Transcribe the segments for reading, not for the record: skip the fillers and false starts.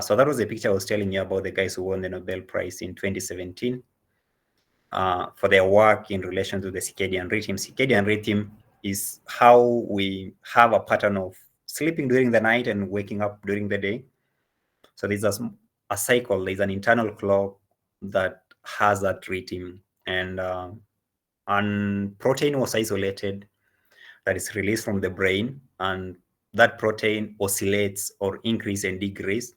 So that was the picture I was telling you about, the guys who won the Nobel Prize in 2017 for their work in relation to the circadian rhythm. Circadian rhythm is how we have a pattern of sleeping during the night and waking up during the day. So there's a cycle, there's an internal clock that has that rhythm, and protein was isolated that is released from the brain, and that protein oscillates or increase and decrease,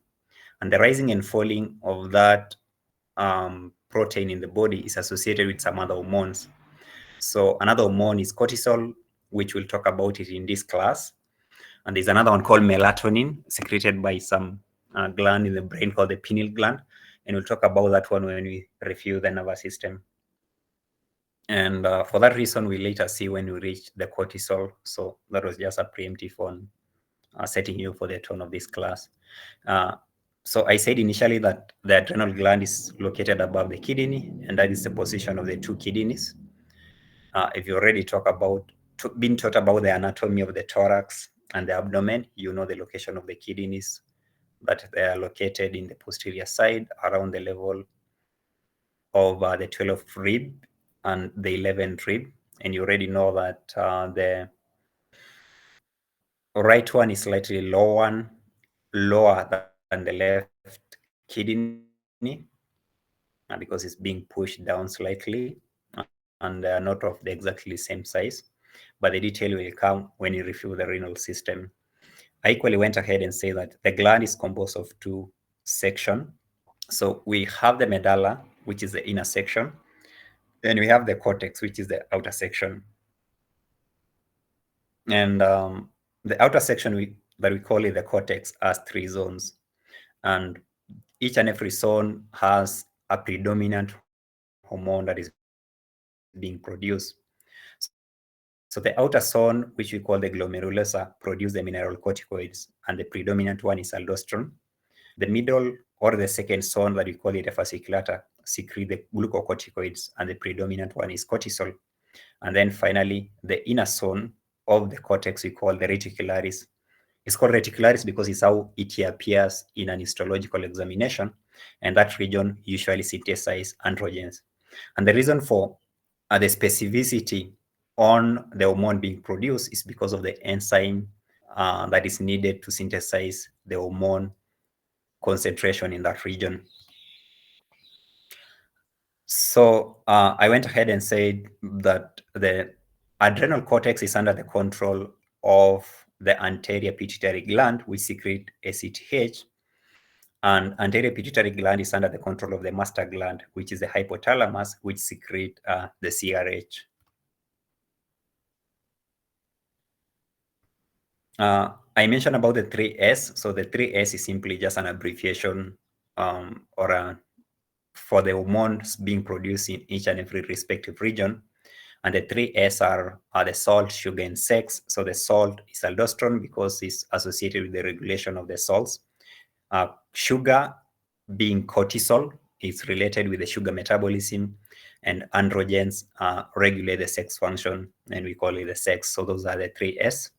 and the rising and falling of that protein in the body is associated with some other hormones. So another hormone is cortisol, which we'll talk about it in this class. And there's another one called melatonin, secreted by some gland in the brain called the pineal gland. And we'll talk about that one when we review the nervous system. And for that reason, we later see when we reach the cortisol. So that was just a preemptive on setting you for the tone of this class. So I said initially that the adrenal gland is located above the kidney, and that is the position of the two kidneys. If you already been taught about the anatomy of the thorax and the abdomen, you know the location of the kidneys, that they are located in the posterior side around the level of the 12th rib and the 11th rib. And you already know that the right one is slightly lower than the left kidney because it's being pushed down slightly, and they are not of the exactly same size. But the detail will come when you review the renal system. I equally went ahead and say that the gland is composed of two sections. So we have the medulla, which is the inner section, then we have the cortex, which is the outer section. And the outer section that we call it the cortex has 3 zones, and each and every zone has a predominant hormone that is being produced. So the outer zone, which we call the glomerulosa, produce the mineral corticoids, and the predominant one is aldosterone. The middle or the second zone that we call it the fasciculata secrete the glucocorticoids, and the predominant one is cortisol. And then finally, the inner zone of the cortex we call the reticularis. It's called reticularis because it's how it appears in an histological examination, and that region usually synthesizes androgens. And the reason for the specificity on the hormone being produced is because of the enzyme that is needed to synthesize the hormone concentration in that region. So I went ahead and said that the adrenal cortex is under the control of the anterior pituitary gland, which secrete ACTH, and anterior pituitary gland is under the control of the master gland, which is the hypothalamus, which secrete the CRH. I mentioned about the 3S. So the 3S is simply just an abbreviation for the hormones being produced in each and every respective region. And the 3S are the salt, sugar, and sex. So the salt is aldosterone because it's associated with the regulation of the salts. Sugar being cortisol is related with the sugar metabolism, and androgens regulate the sex function, and we call it the sex. So those are the 3S.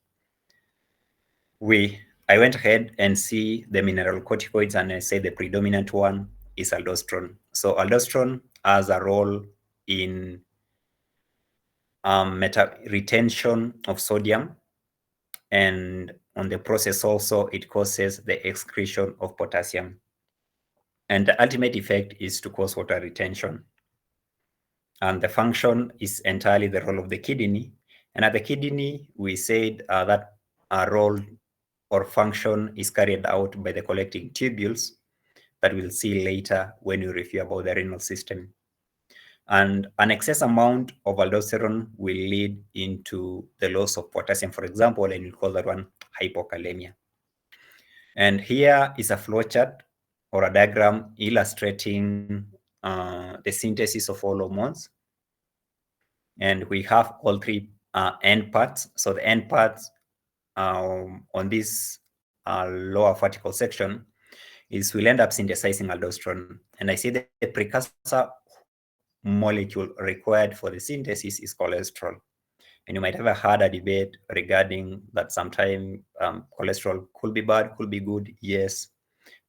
I went ahead and see the mineral corticoids, and I said the predominant one is aldosterone. So aldosterone has a role in retention of sodium, and on the process also it causes the excretion of potassium, and the ultimate effect is to cause water retention. And the function is entirely the role of the kidney, and at the kidney we said that role or function is carried out by the collecting tubules that we'll see later when we review about the renal system. And an excess amount of aldosterone will lead into the loss of potassium, for example, and we call that one hypokalemia. And here is a flowchart or a diagram illustrating the synthesis of all hormones. And we have all 3 end parts. So the end parts on this lower vertical section is we'll end up synthesizing aldosterone. And I say the precursor molecule required for the synthesis is cholesterol. And you might have heard a debate regarding that sometimes cholesterol could be bad, could be good. Yes,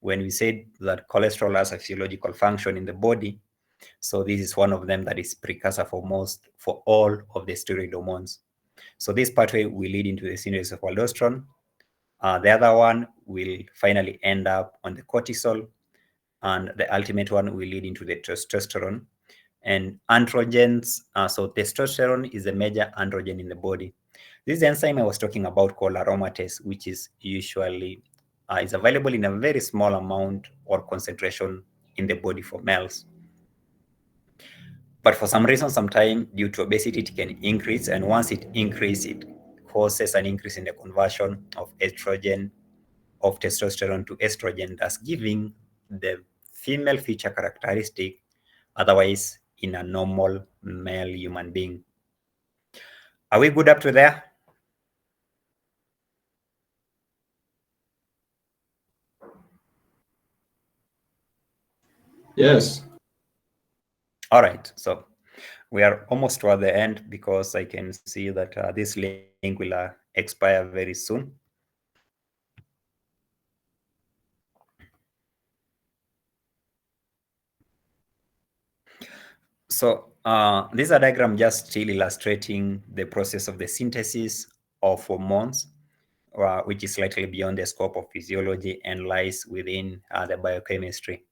when we said that cholesterol has a physiological function in the body, so this is one of them that is precursor for all of the steroid hormones. So this pathway will lead into the synthesis of aldosterone. The other one will finally end up on the cortisol, and the ultimate one will lead into the testosterone. And androgens, so testosterone is a major androgen in the body. This enzyme I was talking about called aromatase, which is usually is available in a very small amount or concentration in the body for males. But for some reason, sometimes due to obesity, it can increase. And once it increases, it causes an increase in the conversion of estrogen, of testosterone to estrogen, thus giving the female feature characteristic otherwise in a normal male human being. Are we good up to there? Yes. All right, so we are almost toward the end because I can see that this link will expire very soon. So this is a diagram just still illustrating the process of the synthesis of hormones, which is slightly beyond the scope of physiology and lies within the biochemistry.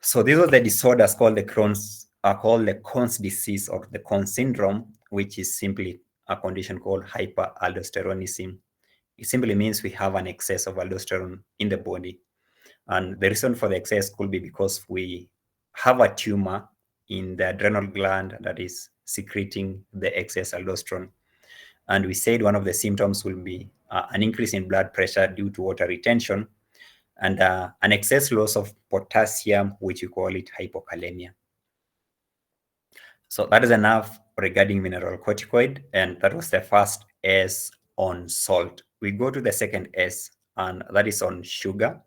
So these are the disorders called the Crohn's disease or the Crohn's syndrome, which is simply a condition called hyperaldosteronism. It simply means we have an excess of aldosterone in the body. And the reason for the excess could be because we have a tumor in the adrenal gland that is secreting the excess aldosterone. And we said one of the symptoms will be an increase in blood pressure due to water retention and an excess loss of potassium, which we call it hypokalemia. So that is enough regarding mineralocorticoid, and that was the first S on salt. We go to the second S, and that is on sugar,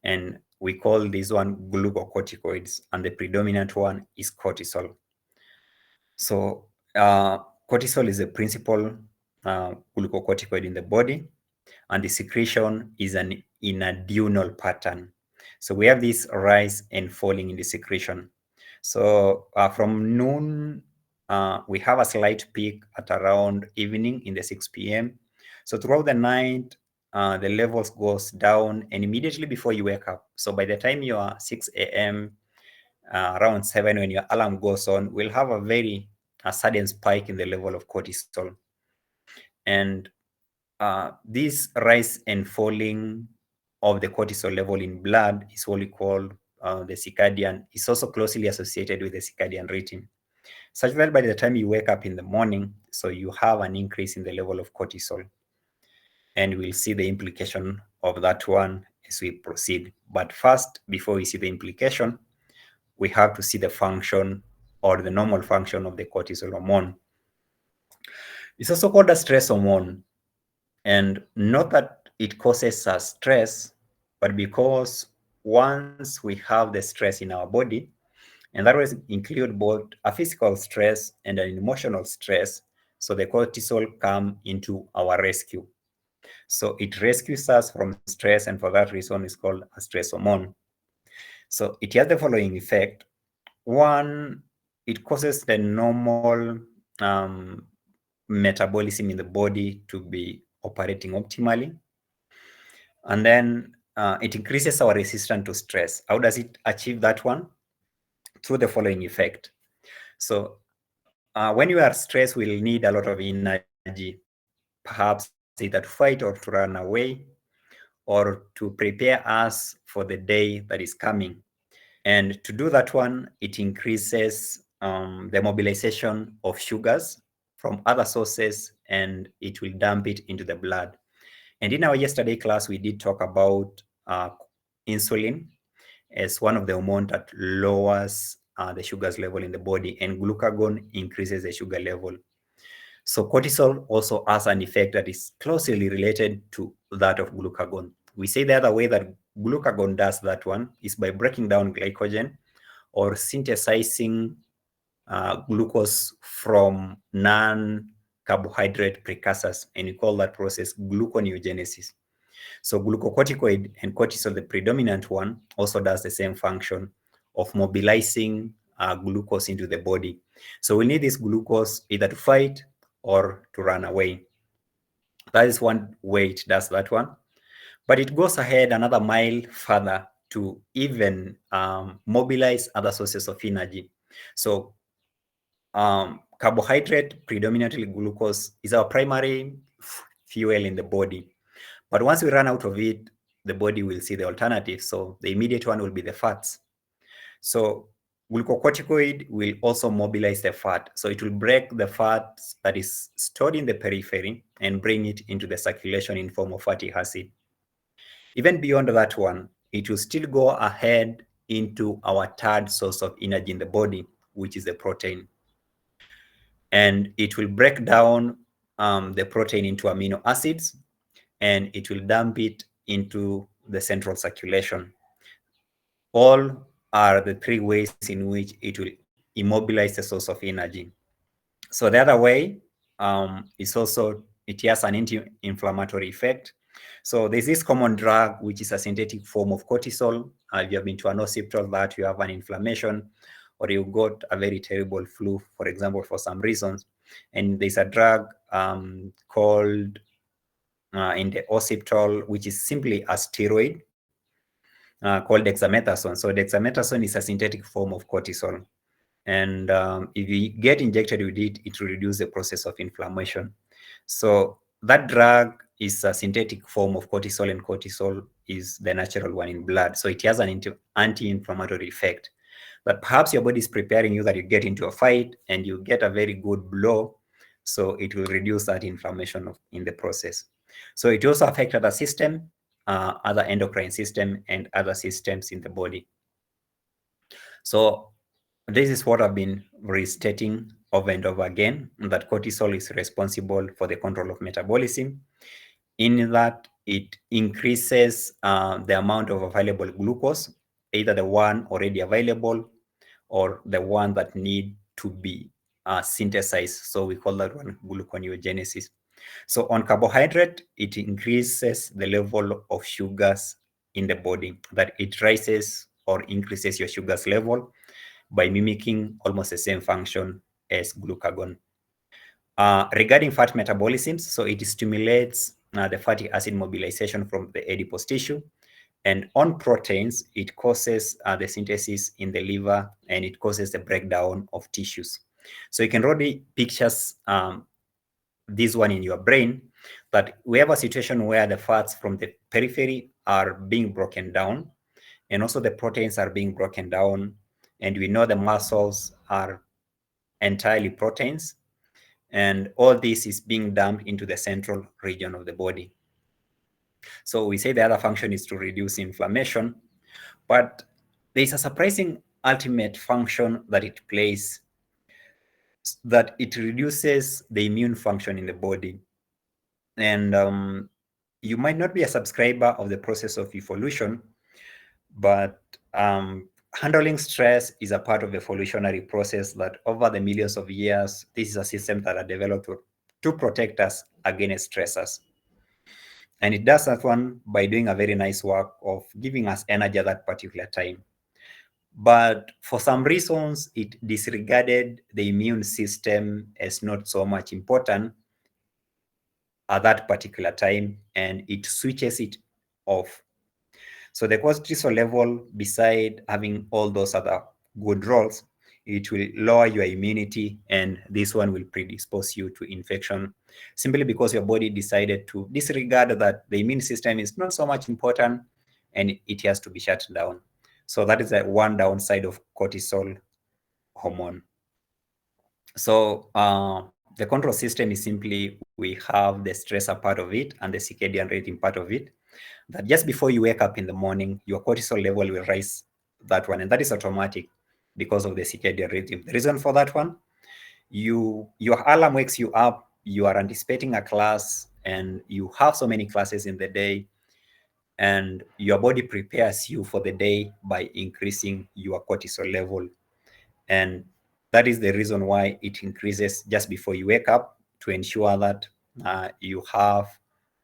and we call this one glucocorticoids, and the predominant one is cortisol. So cortisol is the principal glucocorticoid in the body, and the secretion is in a diurnal pattern. So we have this rise and falling in the secretion. So from noon, we have a slight peak at around evening in the 6 p.m. So throughout the night, the levels goes down, and immediately before you wake up. So by the time you are 6 a.m., around 7 when your alarm goes on, we'll have a sudden spike in the level of cortisol. And this rise and falling of the cortisol level in blood is what we call the circadian, is also closely associated with the circadian rhythm, such that by the time you wake up in the morning, so you have an increase in the level of cortisol. And we'll see the implication of that one as we proceed. But first, before we see the implication, we have to see the function or the normal function of the cortisol hormone. It's also called a stress hormone. And not that it causes us stress, but because once we have the stress in our body, and that will include both a physical stress and an emotional stress, so the cortisol come into our rescue. So it rescues us from stress, and for that reason, it's called a stress hormone. So it has the following effect. One, it causes the normal metabolism in the body to be operating optimally. And then it increases our resistance to stress. How does it achieve that one? Through the following effect. So when you are stressed, we'll need a lot of energy, perhaps either to fight or to run away, or to prepare us for the day that is coming. And to do that one, it increases the mobilization of sugars from other sources, and it will dump it into the blood. And in our yesterday class, we did talk about insulin as one of the hormones that lowers the sugars level in the body, and glucagon increases the sugar level. So cortisol also has an effect that is closely related to that of glucagon. We say the other way that glucagon does that one is by breaking down glycogen or synthesizing glucose from non-carbohydrate precursors, and we call that process gluconeogenesis. So glucocorticoid and cortisol, the predominant one, also does the same function of mobilizing glucose into the body. So we need this glucose either to fight or to run away. That is one way it does that one. But it goes ahead another mile further to even mobilize other sources of energy. So carbohydrate, predominantly glucose, is our primary fuel in the body. But once we run out of it, the body will see the alternative. So the immediate one will be the fats. So glucocorticoid will also mobilize the fat. So it will break the fat that is stored in the periphery and bring it into the circulation in form of fatty acid. Even beyond that one, it will still go ahead into our third source of energy in the body, which is the protein. And it will break down the protein into amino acids, and it will dump it into the central circulation. All are the three ways in which it will immobilize the source of energy. So the other way is also, it has an anti-inflammatory effect. So there's this common drug, which is a synthetic form of cortisol. If you have been to an hospital that you have an inflammation or you got a very terrible flu, for example, for some reasons, and there's a drug called in the hospital, which is simply a steroid called dexamethasone. So dexamethasone is a synthetic form of cortisol. And if you get injected with it, it will reduce the process of inflammation. So that drug is a synthetic form of cortisol, and cortisol is the natural one in blood. So it has an anti-inflammatory effect. But perhaps your body is preparing you that you get into a fight and you get a very good blow. So it will reduce that inflammation in the process. So it also affects other system, other endocrine system, and other systems in the body. So this is what I've been restating over and over again, that cortisol is responsible for the control of metabolism, in that it increases the amount of available glucose, either the one already available or the one that need to be synthesized. So we call that one gluconeogenesis. So on carbohydrate, it increases the level of sugars in the body, that it raises or increases your sugars level by mimicking almost the same function as glucagon. Regarding fat metabolism, so it stimulates the fatty acid mobilization from the adipose tissue. And on proteins, it causes the synthesis in the liver, and it causes the breakdown of tissues. So you can already picture this one in your brain, that we have a situation where the fats from the periphery are being broken down, and also the proteins are being broken down. And we know the muscles are entirely proteins. And all this is being dumped into the central region of the body. So we say the other function is to reduce inflammation, but there's a surprising ultimate function that it plays, that it reduces the immune function in the body. And you might not be a subscriber of the process of evolution, but handling stress is a part of the evolutionary process, that over the millions of years, this is a system that are developed to protect us against stressors. And it does that one by doing a very nice work of giving us energy at that particular time. But for some reasons, it disregarded the immune system as not so much important at that particular time, and it switches it off. So the cortisol level, beside having all those other good roles, it will lower your immunity, and this one will predispose you to infection, simply because your body decided to disregard that the immune system is not so much important and it has to be shut down. So that is the one downside of cortisol hormone. So the control system is simply, we have the stressor part of it and the circadian rhythm part of it, that just before you wake up in the morning, your cortisol level will rise, that one, and that is automatic because of the circadian rhythm. The reason for that one, your alarm wakes you up, you are anticipating a class, and you have so many classes in the day, and your body prepares you for the day by increasing your cortisol level. And that is the reason why it increases just before you wake up, to ensure that you have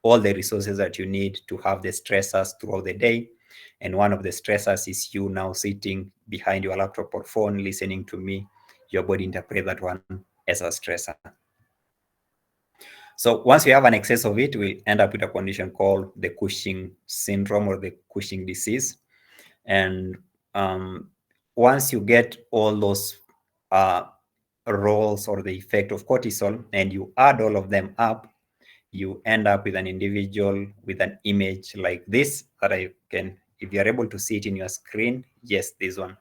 all the resources that you need to have the stressors throughout the day. And one of the stressors is you now sitting behind your laptop or phone listening to me. Your body interprets that one as a stressor. So once we have an excess of it, we end up with a condition called the Cushing syndrome or the Cushing disease. And once you get all those roles or the effect of cortisol and you add all of them up, you end up with an individual with an image like this that I can, if you're able to see it in your screen, yes, this one.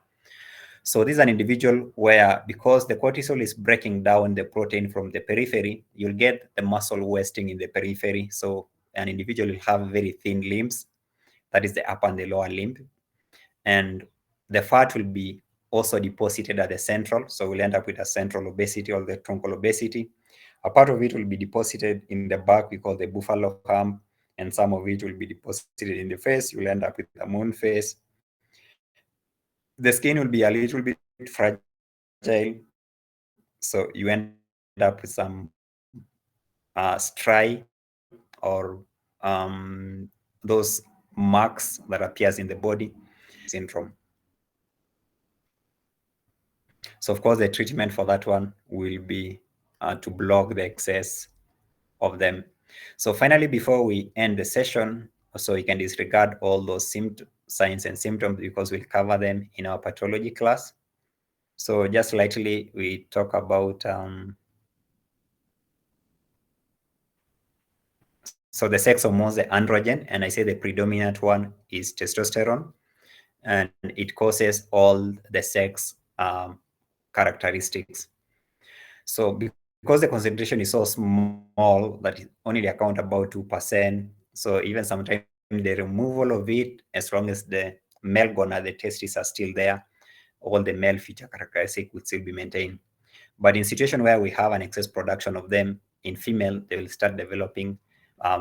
So this is an individual where, because the cortisol is breaking down the protein from the periphery, you'll get the muscle wasting in the periphery. So an individual will have very thin limbs, that is the upper and the lower limb. And the fat will be also deposited at the central. So we'll end up with a central obesity or the truncal obesity. A part of it will be deposited in the back, we call the buffalo hump, and some of it will be deposited in the face. You'll end up with a moon face. The skin will be a little bit fragile, so you end up with some stripe or those marks that appears in the body. Syndrome. So of course, the treatment for that one will be to block the excess of them. So finally, before we end the session, so you can disregard all those signs and symptoms because we'll cover them in our pathology class. So just lightly, we talk about, so the sex hormones, the androgen, and I say the predominant one is testosterone, and it causes all the sex characteristics. So because the concentration is so small that it only account about 2%, so even sometimes the removal of it, as long as the male gonad, the testes are still there, all the male feature characteristic would still be maintained. But in situation where we have an excess production of them, in female, they will start developing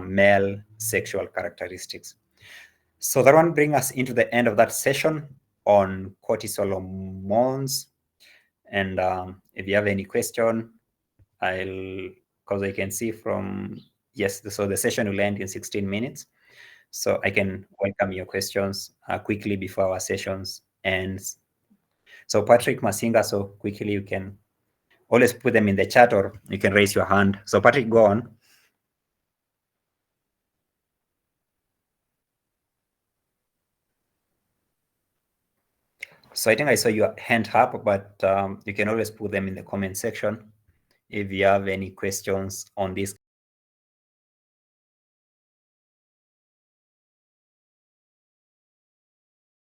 male sexual characteristics. So that one brings us into the end of that session on cortisol hormones. And if you have any question, because I can see from, yes, so the session will end in 16 minutes. So I can welcome your questions quickly before our sessions ends. So Patrick Masinga, so quickly you can always put them in the chat or you can raise your hand. So Patrick, go on. So I think I saw your hand up, but you can always put them in the comment section if you have any questions on this